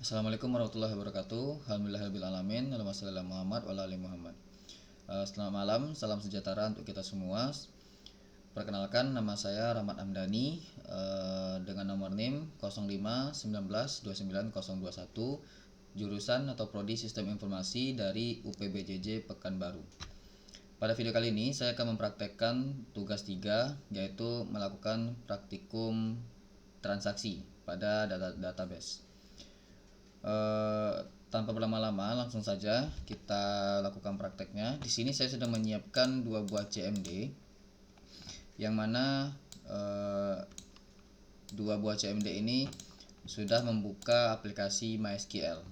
Assalamualaikum warahmatullahi wabarakatuh. Alhamdulillahirabbil alamin. Allahumma shalli ala Muhammad wa ala ali Muhammad. Selamat malam, salam sejahtera untuk kita semua. Perkenalkan, nama saya Rahmat Hamdani dengan nomor NIM 0519290021, jurusan atau prodi Sistem Informasi dari UPBJJ Pekanbaru. Pada video kali ini saya akan mempraktekkan tugas 3, yaitu melakukan praktikum transaksi pada database. Tanpa berlama-lama, langsung saja kita lakukan prakteknya. Di sini saya sudah menyiapkan 2 buah CMD, yang mana 2 buah CMD ini sudah membuka aplikasi MySQL.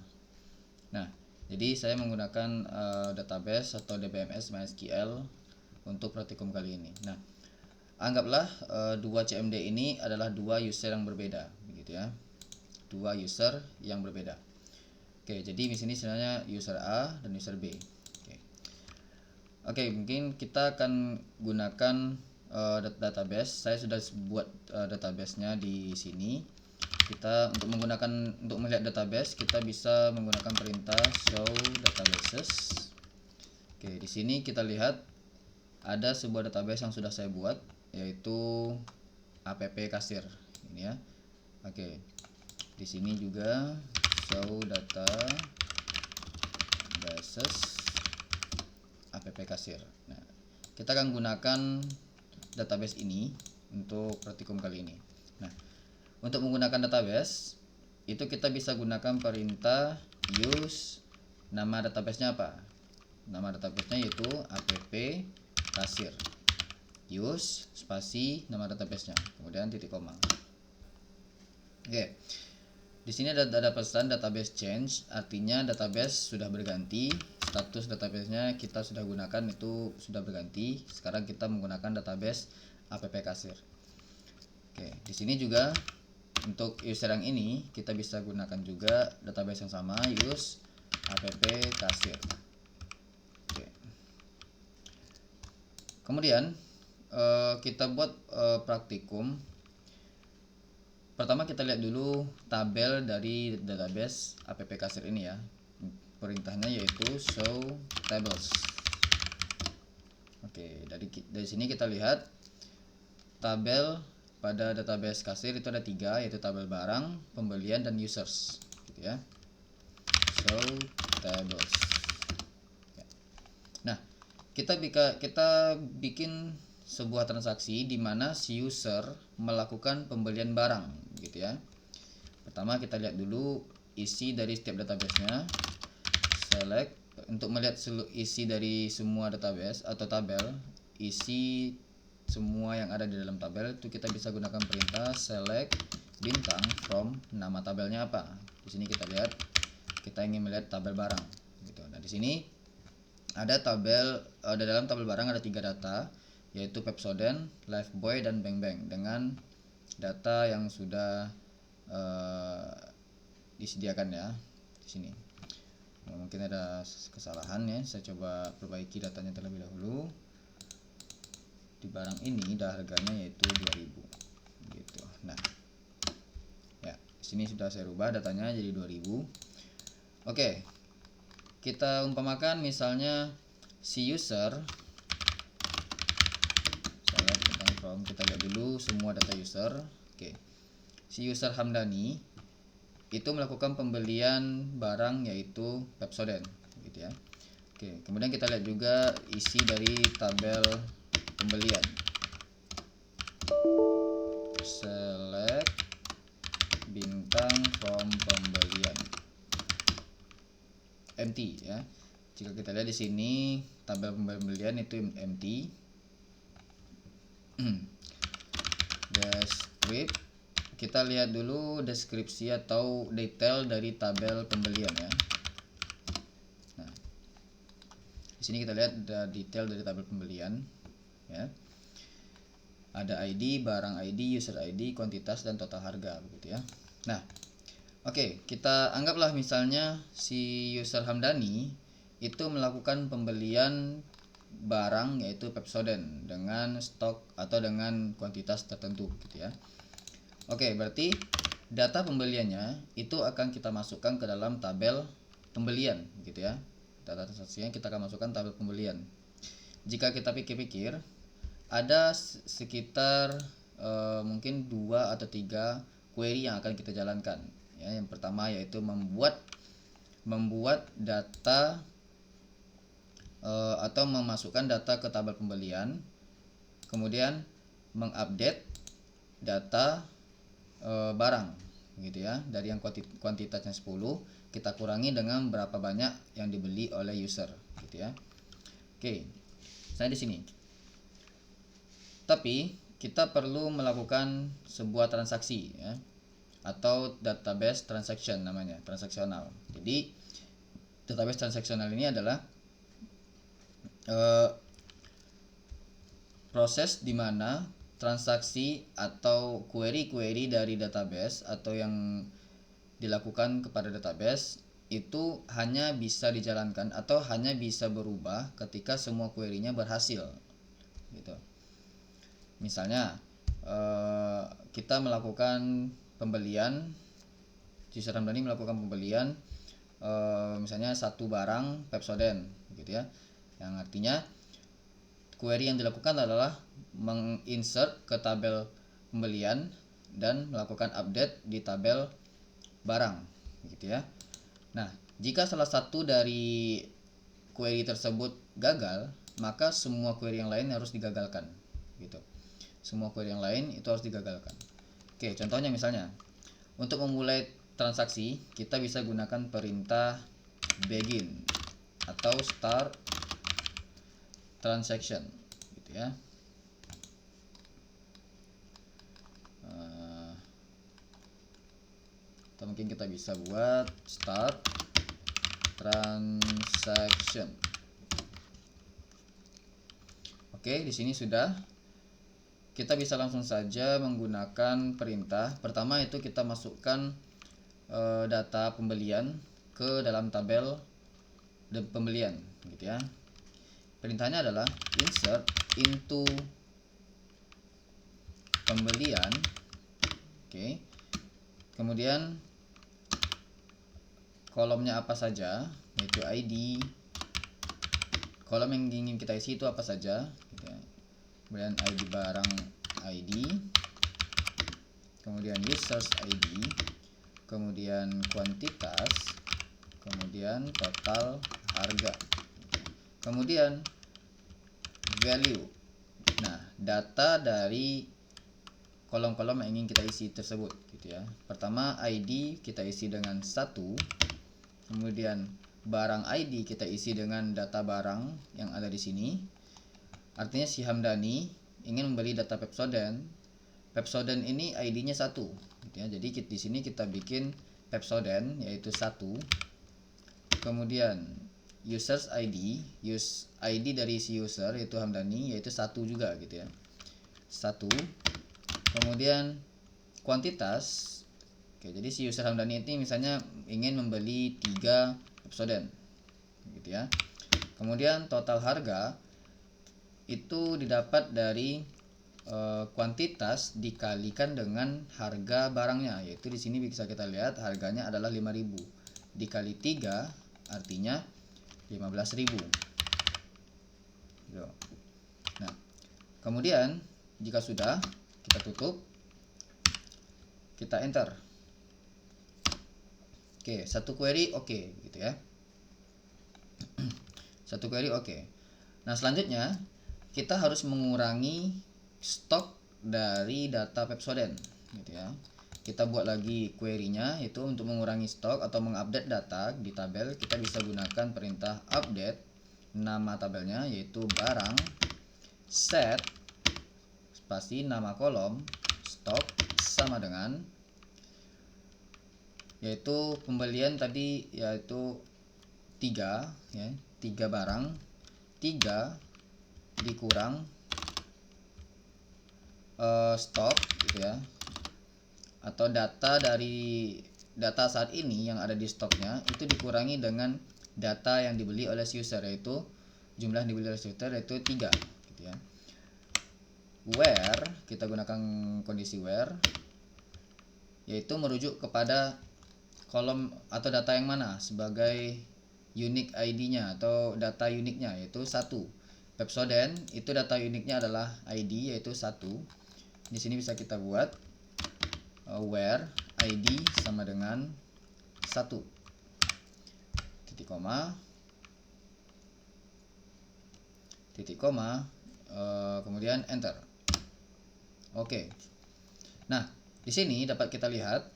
Nah, jadi saya menggunakan database atau DBMS MySQL untuk praktikum kali ini. Nah, anggaplah 2 CMD ini adalah 2 user yang berbeda, begitu ya. 2 user yang berbeda. Oke, jadi di sini sebenarnya user A dan user B. Oke, mungkin kita akan gunakan database. Saya sudah buat databasenya di sini. Kita untuk melihat database, kita bisa menggunakan perintah show databases. Oke, di sini kita lihat ada sebuah database yang sudah saya buat, yaitu app kasir ini ya. Oke. Di sini juga show databases app kasir. Nah, kita akan gunakan database ini untuk praktikum kali ini. Nah, untuk menggunakan database itu kita bisa gunakan perintah use. Nama databasenya apa? Nama databasenya yaitu app kasir. Use spasi nama databasenya, kemudian titik koma. Oke. Di sini ada pesan database change, artinya database sudah berganti. Status databasenya kita sudah gunakan itu sudah berganti. Sekarang kita menggunakan database app kasir. Oke, di sini juga untuk user yang ini kita bisa gunakan juga database yang sama, use app kasir. Oke. Kemudian kita buat praktikum. Pertama kita lihat dulu tabel dari database app kasir ini ya. Perintahnya yaitu show tables. Oke, dari sini kita lihat tabel pada database kasir itu ada 3, yaitu tabel barang, pembelian, dan users, gitu ya. Show tables. Nah, kita bikin sebuah transaksi di mana si user melakukan pembelian barang, gitu ya. Pertama kita lihat dulu isi dari setiap database-nya. Select untuk melihat isi dari semua database atau tabel, isi semua yang ada di dalam tabel itu kita bisa gunakan perintah select bintang from nama tabelnya apa. Di sini kita lihat kita ingin melihat tabel barang, gitu. Nah, di sini ada dalam tabel barang ada 3 data, yaitu Pepsodent, Lifebuoy, dan Bang Bang dengan data yang sudah disediakan ya di sini. Nah, mungkin ada kesalahan ya, saya coba perbaiki datanya terlebih dahulu. Di barang ini harganya yaitu 2000, gitu. Nah, ya di sini sudah saya rubah datanya jadi 2000. Oke, kita umpamakan misalnya si user, kita lihat dulu semua data user. Oke, si user Hamdani itu melakukan pembelian barang yaitu Pepsodent, gitu ya. Oke, kemudian kita lihat juga isi dari tabel pembelian. Select bintang from pembelian. Empty ya. Jika kita lihat di sini tabel pembelian itu empty. Descript, kita lihat dulu deskripsi atau detail dari tabel pembelian ya. Nah, di sini kita lihat ada detail dari tabel pembelian ya. Ada ID, barang ID, user ID, kuantitas, dan total harga, begitu ya. Nah, oke, kita anggaplah misalnya si user Hamdani itu melakukan pembelian barang yaitu Pepsodent dengan stok atau dengan kuantitas tertentu, gitu ya. Oke, berarti data pembeliannya itu akan kita masukkan ke dalam tabel pembelian gitu ya. Data transaksinya kita akan masukkan tabel pembelian. Jika kita pikir-pikir, ada sekitar mungkin 2 atau 3 query yang akan kita jalankan ya. Yang pertama yaitu membuat data atau memasukkan data ke tabel pembelian, kemudian mengupdate data barang gitu ya, dari yang kuantitasnya 10 kita kurangi dengan berapa banyak yang dibeli oleh user gitu ya. Oke, saya di sini. Tapi kita perlu melakukan sebuah transaksi ya, atau database transaction namanya, transaksional. Jadi database transaksional ini adalah proses di mana transaksi atau query-query dari database atau yang dilakukan kepada database itu hanya bisa dijalankan atau hanya bisa berubah ketika semua query-nya berhasil gitu. Misalnya kita melakukan pembelian, user Hamdani melakukan pembelian misalnya satu barang Pepsodent gitu ya, yang artinya query yang dilakukan adalah menginsert ke tabel pembelian dan melakukan update di tabel barang gitu ya. Nah, jika salah satu dari query tersebut gagal, maka semua query yang lain harus digagalkan gitu. Semua query yang lain itu harus digagalkan. Oke, contohnya misalnya untuk memulai transaksi kita bisa gunakan perintah begin atau start transaction gitu ya. Atau mungkin kita bisa buat start transaction. Oke, di sini sudah. Kita bisa langsung saja menggunakan perintah. Pertama itu kita masukkan data pembelian ke dalam tabel pembelian gitu ya. Perintahnya adalah insert into pembelian. Oke. Kemudian kolomnya apa saja, yaitu ID. Kolom yang ingin kita isi itu apa saja gitu ya. Kemudian ID barang ID, kemudian users ID, kemudian kuantitas, kemudian total harga, kemudian value. Nah, data dari kolom-kolom yang ingin kita isi tersebut gitu ya. Pertama ID kita isi dengan 1, kemudian barang ID kita isi dengan data barang yang ada di sini. Artinya si Hamdani ingin membeli data Pepsodent. Pepsodent ini ID-nya 1 gitu ya. Jadi di sini kita bikin Pepsodent yaitu 1. Kemudian users ID, ID dari si user yaitu Hamdani yaitu 1 juga gitu ya. 1. Kemudian kuantitas. Oke, jadi si user Hamdani ini misalnya ingin membeli 3 Pepsodent gitu ya. Kemudian total harga itu didapat dari kuantitas dikalikan dengan harga barangnya, yaitu di sini bisa kita lihat harganya adalah 5.000 dikali 3 artinya 15.000. Nah, kemudian jika sudah kita tutup, kita enter. Oke, satu query oke gitu ya. Satu query oke. Nah, selanjutnya kita harus mengurangi stok dari data Pepsodent gitu ya. Kita buat lagi query-nya, itu untuk mengurangi stok atau mengupdate data di tabel. Kita bisa gunakan perintah update nama tabelnya yaitu barang set spasi nama kolom stok sama dengan yaitu pembelian tadi yaitu 3 ya, 3 barang, 3 dikurang stok gitu ya, atau data dari data saat ini yang ada di stoknya itu dikurangi dengan data yang dibeli oleh si user, yaitu jumlah yang dibeli oleh si user yaitu 3 gitu ya. Where kita gunakan kondisi where yaitu merujuk kepada kolom atau data yang mana sebagai unique ID-nya atau data uniknya, yaitu 1. Pepsodent itu data uniknya adalah ID, yaitu 1. Di sini bisa kita buat where ID sama dengan 1, titik koma, kemudian enter. Oke. Nah, di sini dapat kita lihat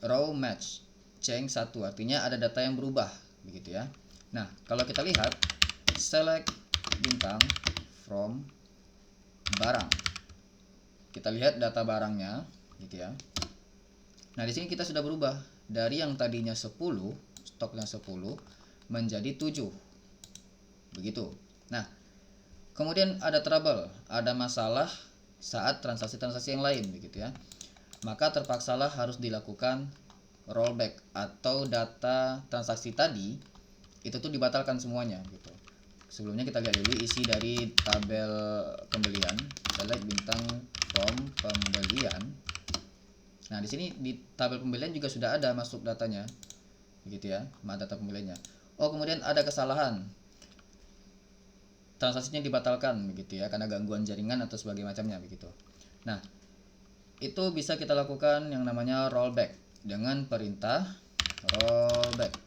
row match change 1, artinya ada data yang berubah, begitu ya. Nah, kalau kita lihat select bintang from barang, kita lihat data barangnya, gitu ya. Nah, di sini kita sudah berubah dari yang tadinya 10, stoknya 10 menjadi 7. Begitu. Nah, kemudian ada trouble, ada masalah saat transaksi-transaksi yang lain, begitu ya. Maka terpaksalah harus dilakukan rollback atau data transaksi tadi itu tuh dibatalkan semuanya gitu. Sebelumnya kita lihat dulu isi dari tabel pembelian, select bintang from pembelian. Nah, di sini di tabel pembelian juga sudah ada masuk datanya, begitu ya, data pembeliannya. Oh, kemudian ada kesalahan, transaksinya dibatalkan, begitu ya, karena gangguan jaringan atau sebagainya macamnya, begitu. Nah, itu bisa kita lakukan yang namanya rollback dengan perintah rollback.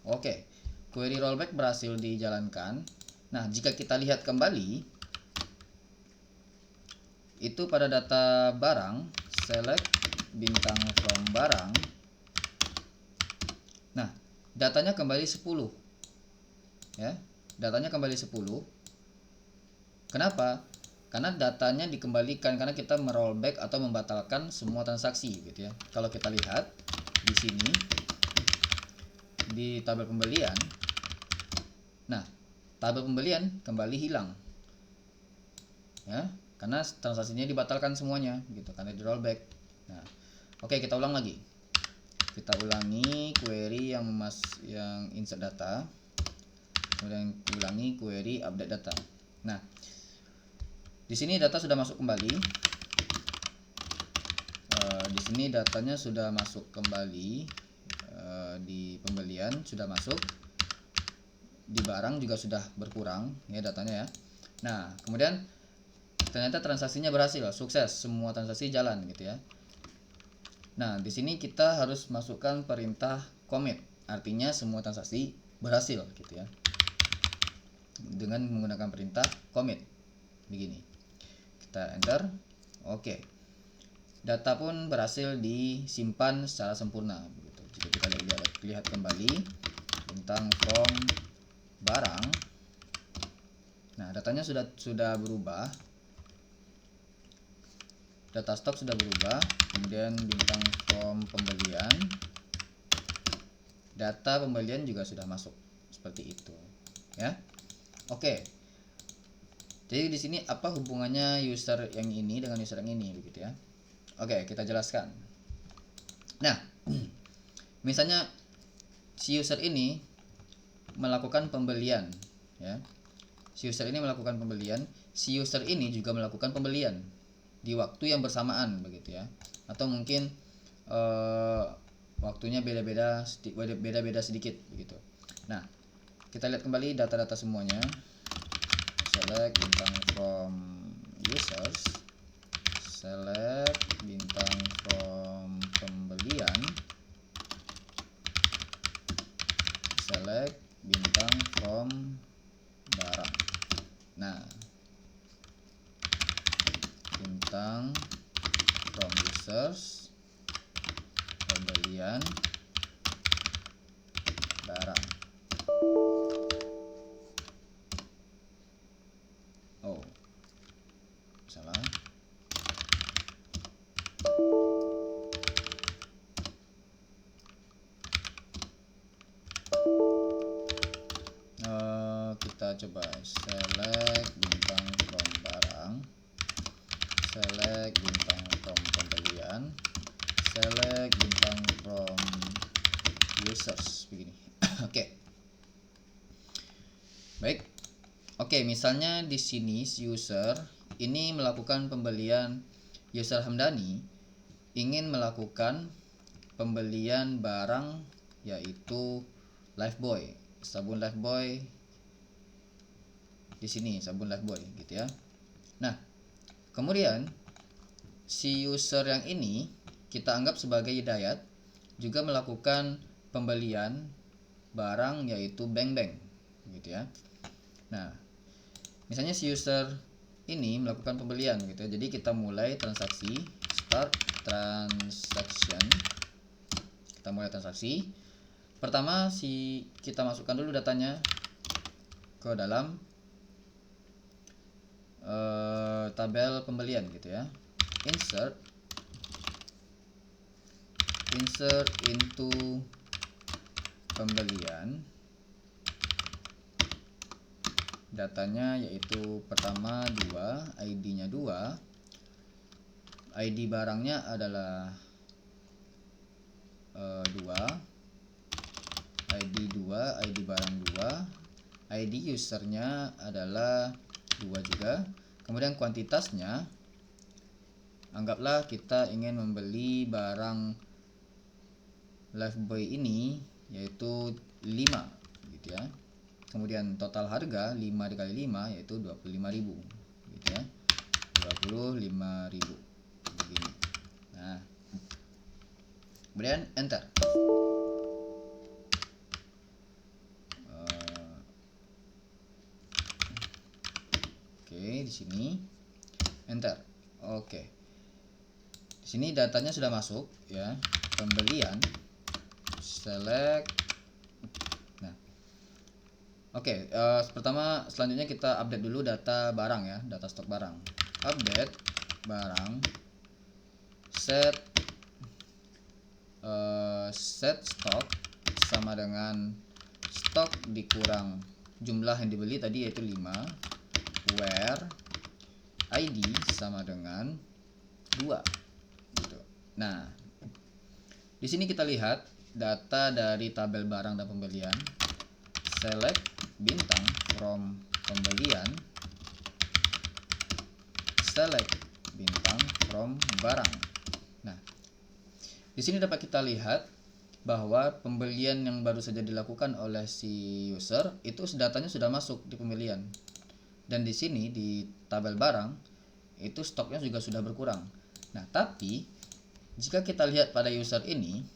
Oke, query rollback berhasil dijalankan. Nah, jika kita lihat kembali, itu pada data barang, select bintang from barang. Nah, datanya kembali 10. Ya, datanya kembali 10. Kenapa? Karena datanya dikembalikan karena kita merollback atau membatalkan semua transaksi, gitu ya. Kalau kita lihat di sini di tabel pembelian, nah, tabel pembelian kembali hilang, ya, karena transaksinya dibatalkan semuanya, gitu, karena di rollback. Nah, oke, kita ulang lagi. Kita ulangi query yang insert data, kemudian ulangi query update data. Nah, di sini data sudah masuk kembali. Di sini datanya sudah masuk kembali. Di pembelian sudah masuk. Di barang juga sudah berkurang ya datanya ya. Nah, kemudian ternyata transaksinya berhasil, sukses, semua transaksi jalan, gitu ya. Nah, di sini kita harus masukkan perintah commit, artinya semua transaksi berhasil, gitu ya. Dengan menggunakan perintah commit begini. Kita enter. Oke. Data pun berhasil disimpan secara sempurna, begitu. Jika kita lihat kembali bintang from barang. Nah, datanya sudah berubah. Data stok sudah berubah, kemudian bintang from pembelian, data pembelian juga sudah masuk seperti itu, ya. Oke. Jadi di sini apa hubungannya user yang ini dengan user yang ini, begitu ya. Oke, kita jelaskan. Nah, misalnya si user ini melakukan pembelian, ya. Si user ini melakukan pembelian, si user ini juga melakukan pembelian di waktu yang bersamaan, begitu ya, atau mungkin waktunya beda-beda sedikit, begitu. Nah, kita lihat kembali data-data semuanya. Select bintang from users, select bintang from pembelian, select bintang from barang. Nah, bintang from users, pembelian, barang. Oh, salah. Kita coba select bintang from barang, select bintang from pembelian, select bintang from users, begini. Oke. Baik. Oke, misalnya di sini si user ini melakukan pembelian, user Hamdani ingin melakukan pembelian barang yaitu Lifebuoy, sabun Lifebuoy di sini, sabun Lifebuoy gitu ya. Nah, kemudian si user yang ini kita anggap sebagai Hidayat juga melakukan pembelian barang yaitu Beng gitu ya. Nah, misalnya si user ini melakukan pembelian gitu ya. Jadi kita mulai transaksi, start transaction. Kita mulai transaksi. Pertama kita masukkan dulu datanya ke dalam tabel pembelian gitu ya. Insert into pembelian. Datanya yaitu pertama 2, ID-nya 2, ID barangnya adalah 2, ID 2, ID barang 2, ID usernya adalah 2 juga. Kemudian kuantitasnya, anggaplah kita ingin membeli barang Lifebuoy ini yaitu 5 gitu ya. Kemudian total harga 5 dikali 5 yaitu 25.000 gitu ya. 25.000 begini. Nah, kemudian enter. Oke, di sini enter. Oke. Di sini datanya sudah masuk ya. Pembelian, select. Nah, oke. Pertama, selanjutnya kita update dulu data barang ya, data stok barang. Update barang, set stok sama dengan stok dikurang jumlah yang dibeli tadi yaitu 5, where ID sama dengan 2 gitu. Nah, di sini kita lihat data dari tabel barang dan pembelian. Select bintang from pembelian, select bintang from barang. Nah, di sini dapat kita lihat bahwa pembelian yang baru saja dilakukan oleh si user itu datanya sudah masuk di pembelian. Dan di sini di tabel barang itu stoknya juga sudah berkurang. Nah, tapi jika kita lihat pada user ini,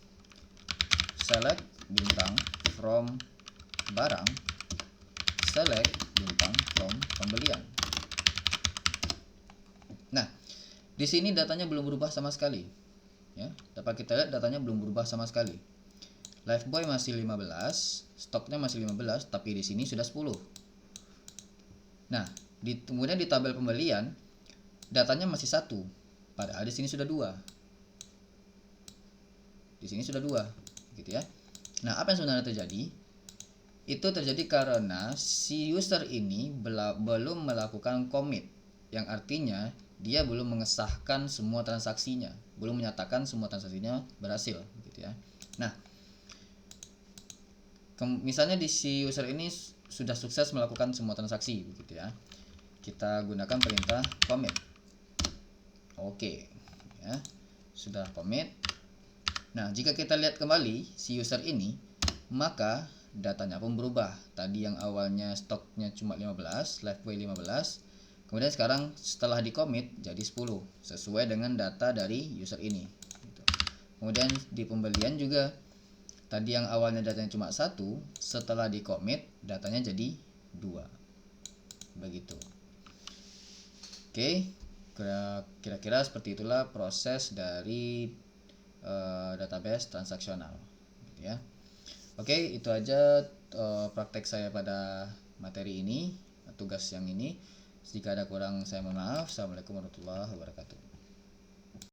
select bintang from barang, select bintang from pembelian. Nah, di sini datanya belum berubah sama sekali. Ya, dapat kita lihat datanya belum berubah sama sekali. Lifebuoy masih 15, stoknya masih 15, tapi di sini sudah 10. Nah, kemudian di tabel pembelian datanya masih 1, padahal di sini sudah 2. Di sini sudah 2, gitu ya. Nah, apa yang sebenarnya terjadi? Itu terjadi karena si user ini belum melakukan commit, yang artinya dia belum mengesahkan semua transaksinya, belum menyatakan semua transaksinya berhasil, gitu ya. Nah, misalnya di si user ini sudah sukses melakukan semua transaksi, begitu ya. Kita gunakan perintah commit. Oke, ya, sudah commit. Nah, jika kita lihat kembali si user ini, maka datanya pun berubah. Tadi yang awalnya stoknya cuma 15, Lifebuoy 15, kemudian sekarang setelah di commit jadi 10, sesuai dengan data dari user ini. Kemudian di pembelian juga, tadi yang awalnya datanya cuma 1, setelah di commit datanya jadi 2. Begitu. Oke, kira-kira seperti itulah proses dari database transaksional, gitu ya. Oke, itu aja praktek saya pada materi ini, tugas yang ini. Jika ada kurang saya mohon maaf. Assalamualaikum warahmatullahi wabarakatuh.